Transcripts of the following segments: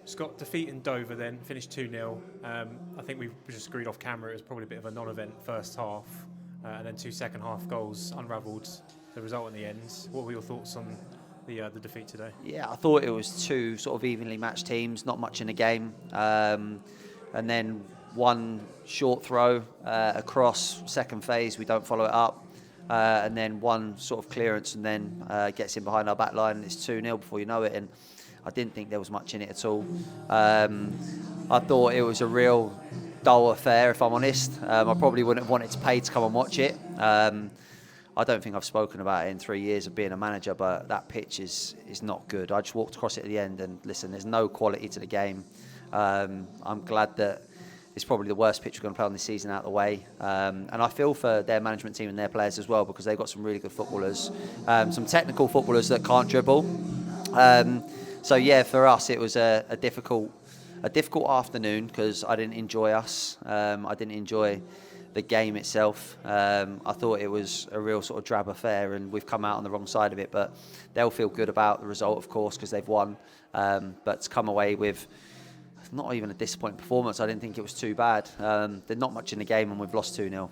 Scott, defeating Dover then, finished 2-0. I think we just agreed off camera it was probably a bit of a non-event first half, and then 2 second half goals unravelled the result in the end. What were your thoughts on the defeat today? Yeah, I thought it was two sort of evenly matched teams, not much in the game. And then one short throw across, second phase, we don't follow it up. And then one sort of clearance and then gets in behind our back line and it's 2-0 before you know it. And I didn't think there was much in it at all. I thought it was a real dull affair, if I'm honest. I probably wouldn't have wanted to pay to come and watch it. I don't think I've spoken about it in 3 years of being a manager, but that pitch is not good. I just walked across it at the end and listen, there's no quality to the game. I'm glad that it's probably the worst pitch we're going to play on this season out of the way. And I feel for their management team and their players as well because they've got some really good footballers, some technical footballers that can't dribble. So yeah, for us it was a difficult afternoon because I didn't enjoy us. I didn't enjoy the game itself. I thought it was a real sort of drab affair and we've come out on the wrong side of it, but they'll feel good about the result, of course, because they've won. But to come away with not even a disappointing performance, I didn't think it was too bad. There's not much in the game and we've lost 2-0.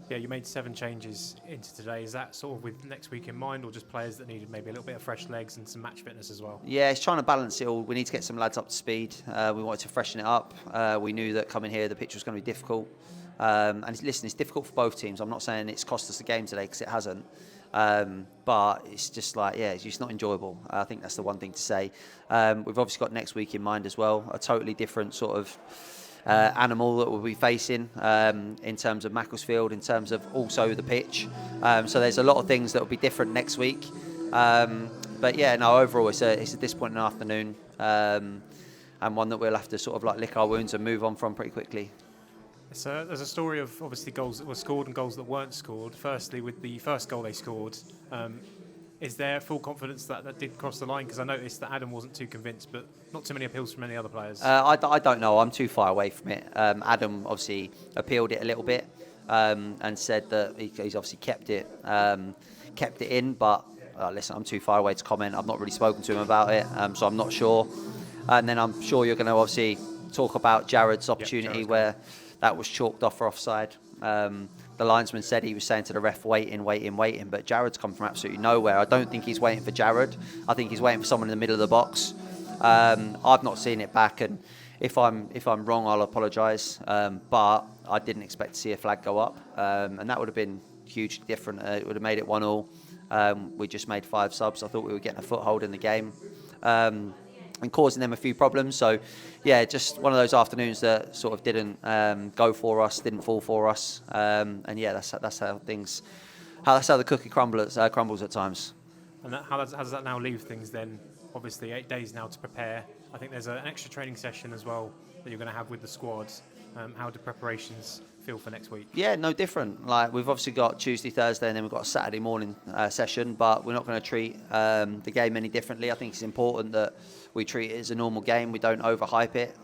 Yeah, you made 7 changes into today. Is that sort of with next week in mind or just players that needed maybe a little bit of fresh legs and some match fitness as well? Yeah, it's trying to balance it all. We need to get some lads up to speed. We wanted to freshen it up. We knew that coming here the pitch was going to be difficult. And listen, it's difficult for both teams. I'm not saying it's cost us the game today because it hasn't. But it's just like, yeah, it's just not enjoyable. I think that's the one thing to say. We've obviously got next week in mind as well. A totally different sort of animal that we'll be facing in terms of Macclesfield, in terms of also the pitch. So there's a lot of things that will be different next week. But yeah, no, overall it's a disappointing afternoon and one that we'll have to sort of like lick our wounds and move on from pretty quickly. So there's a story of obviously goals that were scored and goals that weren't scored. Firstly, with the first goal they scored, is there full confidence that did cross the line? Because I noticed that Adam wasn't too convinced, but not too many appeals from any other players. I don't know. I'm too far away from it. Adam obviously appealed it a little bit and said that he's obviously kept it in. But listen, I'm too far away to comment. I've not really spoken to him about it, so I'm not sure. And then I'm sure you're going to obviously talk about Jared's opportunity where that was chalked off for offside. The linesman said he was saying to the ref, waiting, but Jared's come from absolutely nowhere. I don't think he's waiting for Jared. I think he's waiting for someone in the middle of the box. I've not seen it back, and if I'm wrong, I'll apologise. But I didn't expect to see a flag go up, and that would have been hugely different. It would have made it 1-1. We just made 5 subs. I thought we were getting a foothold in the game. And causing them a few problems. So, yeah, just one of those afternoons that sort of didn't go for us, didn't fall for us. And yeah, that's how things, that's how the cookie crumbles at times. And how does that now leave things then? Obviously, 8 days now to prepare. I think there's an extra training session as well that you're going to have with the squad. How do preparations feel for next week? Yeah, no different. Like we've obviously got Tuesday, Thursday, and then we've got a Saturday morning session. But we're not going to treat the game any differently. I think it's important that we treat it as a normal game. We don't overhype it.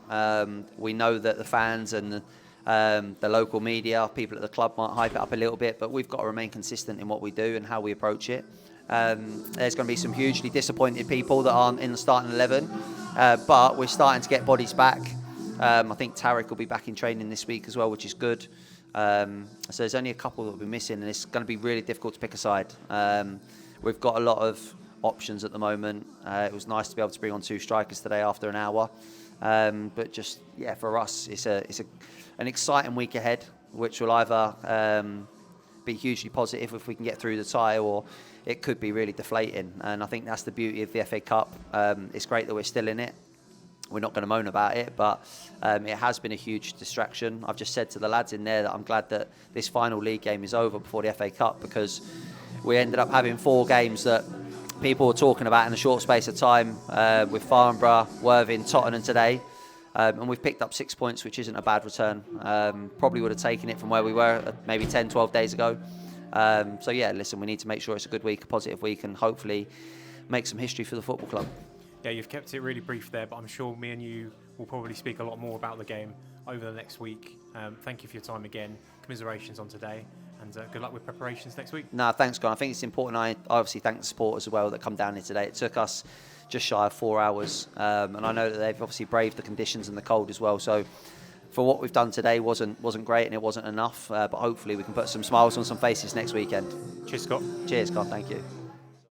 We know that the fans and the local media, people at the club might hype it up a little bit, but we've got to remain consistent in what we do and how we approach it. There's going to be some hugely disappointed people that aren't in the starting 11, but we're starting to get bodies back. I think Tarek will be back in training this week as well, which is good. So there's only a couple that will be missing, and it's going to be really difficult to pick a side. We've got a lot of options at the moment. It was nice to be able to bring on 2 strikers today after an hour. But just, yeah, for us, it's an exciting week ahead, which will either be hugely positive if we can get through the tie, or it could be really deflating. And I think that's the beauty of the FA Cup. It's great that we're still in it. We're not going to moan about it, but it has been a huge distraction. I've just said to the lads in there that I'm glad that this final league game is over before the FA Cup, because we ended up having 4 games that people were talking about in a short space of time, with Farnborough, Worthing, Tottenham today. And we've picked up 6 points, which isn't a bad return. Probably would have taken it from where we were maybe 10, 12 days ago. So yeah, listen, we need to make sure it's a good week, a positive week, and hopefully make some history for the football club. Yeah, you've kept it really brief there, but I'm sure me and you will probably speak a lot more about the game over the next week. Thank you for your time again. Commiserations on today, and good luck with preparations next week. No, thanks, Con. I think it's important. I obviously thank the supporters as well that come down here today. It took us just shy of 4 hours. And I know that they've obviously braved the conditions and the cold as well. So for what we've done today wasn't great and it wasn't enough. But hopefully we can put some smiles on some faces next weekend. Cheers, Scott. Cheers, Scott. Thank you.